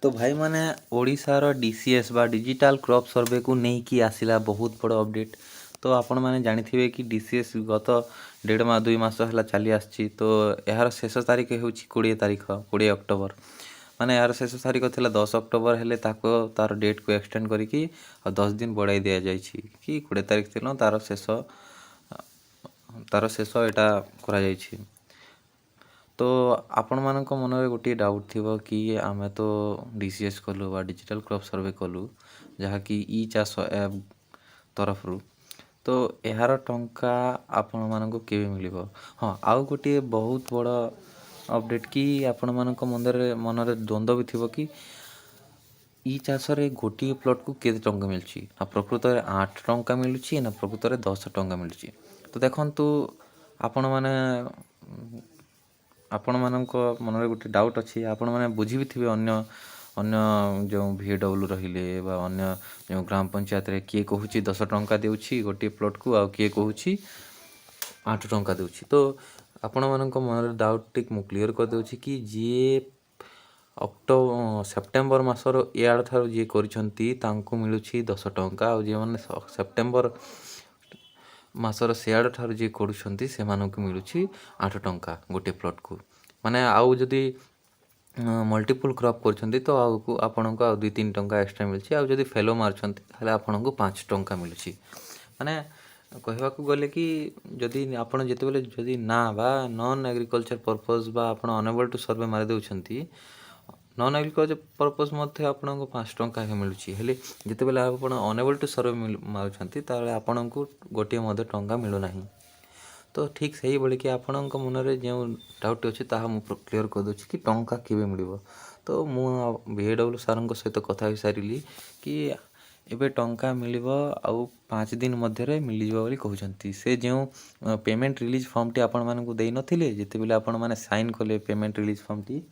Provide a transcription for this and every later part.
तो भाई मैंने ओडिशार डीसीएस बा डिजिटल क्रॉप सर्वे को नहीं कि आसिला बहुत बड़ अपडेट। तो आपण मैंने जानिथिबे कि डीसीएस गत 1.5 2 मास है चली आसी। तो यार शेष तारीख हूँ 20 तारीख 20 अक्टोबर माने यार शेष तारीख थी 10 अक्टोबर हेले तार डेट को एक्सटेंड करिकी 10 दिन बढ़ाई दि जाइए कि 20 तारीख दिन तार शेष यहाँ कर। तो आपण मानक मन में गोटे डाउट थिबो कि आमे तो डीसीएस कलु बा डिजिटल क्रॉप सर्वे कलु जहाँकि ई चाष ऐप तरफ रु। तो यार टंका आपण मानक केबे मिलिबो। हाँ आउ गोटे बहुत बड़ अपडेट कि आपण मानक मनरे द्वंद्व भी थिबो कि ई चाष रे गोटे प्लॉट को केते टंका मिलची ना प्रकृत रे 8 टंका मिलुची ना प्रकृत रे 10 टंका मिलुची। तो देखंतु आपण माने आपण मानक मनरे गोटे डाउट अच्छी आपण मैंने बुझी भी थे अन्य अन्य जो VW रहिले बा अन्य जो ग्राम पंचायत रे किए कहूँ 10 टंका देउछि गोटे प्लॉट को आ किए कहूँ 8 टंका देउछि। तो आपण मानक मनरे डाउट टिक मु क्लियर कर देउछि कि जे सेप्टेम्बर मासर यार थार जे करिसंती तांको मिलुछि 10 टंका आ जे माने सेप्टेम्बर मासर सियाड़ ठार जे करुछंती से मानक मिलुछि 8 टंका गोटे प्लॉट को। माने आउ जदि मल्टीपल क्रॉप करछंती तो आउ आपनको आउ 2-3 टंका एक्स्ट्रा मिलछि। आउ जदि फेलो मारछंती ताले आपनको 5 टंका मिलछि। माने कहबा को गले कि जदि आपण जेते बेले जदि ना बा नॉन एग्रीकल्चर पर्पस बा आपण अनेबल टू सर्वे मारि देउछंती नॉन एग्रीकल्चर पर्पस मध्य आपको 5 टंका मिलुछि। हेले जेते बेले आपण अनेबल टू सर्वे मारुछंती ताले आपनको गोटे मध्य टंका मिलु नाही। तो ठीक सही बोले कि आपणक मनरे जो डाउट अच्छे ताहा मु क्लियर कर दूँ कि टंका केबे मिलिबो। तो मु VW सार सहित कथा हो सारी कि एबे टंका मिलिबो आउ 5 दिन मध्य मिल जाव बोली कहउछंती। से जो पेमेंट रिलीज फॉर्म टी आपण मानकु देई नथिले जेते बेले आपण माने साइन कले पेमेंट रिलीज फॉर्म टी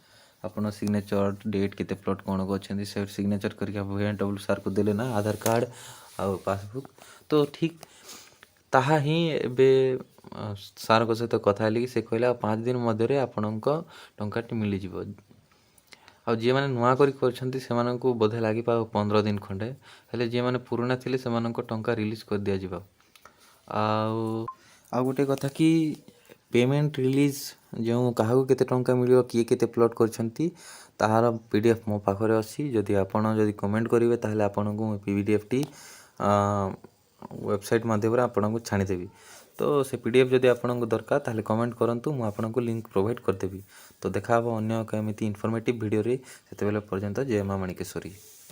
आपण सिग्नेचर डेट केते प्लॉट कोन को अछंती से सिग्नेचर करके VW सार को देले ना आधार कार्ड आउ पासबुक। तो ठीक ताहा ही एबे सार को सहित कथा हेली कि से कहला 5 दिन मध्य आपणक टंकाटी मिल जिवो। आ जे माने नुआ करी करछंती से मानकु बोधे लागि पा 15 दिन खंडे हेले जे माने पुराना थिले से मानक टंका रिलीज कर दिया जिवो। आ गोटे कथा कि पेमेंट रिलीज जो काहाकू केते टंका मिलियो किए केते प्लॉट करछंती ताहार PDF मो पाखरे अछि। जदि आपण जदि कमेंट करिवे ताहले आपणकु PDF टी वेबसाइट माध्यम आपको छाणी देवी। तो से PDF जदि आपको दरकार ताहले कमेंट करंतु मु आपको लिंक प्रोवाइड करदेवी। तो देखा अन्य केमिति इनफॉर्मेटिव वीडियो रे सेते बेले पर्यंत जय मां माणिकेश्वरी।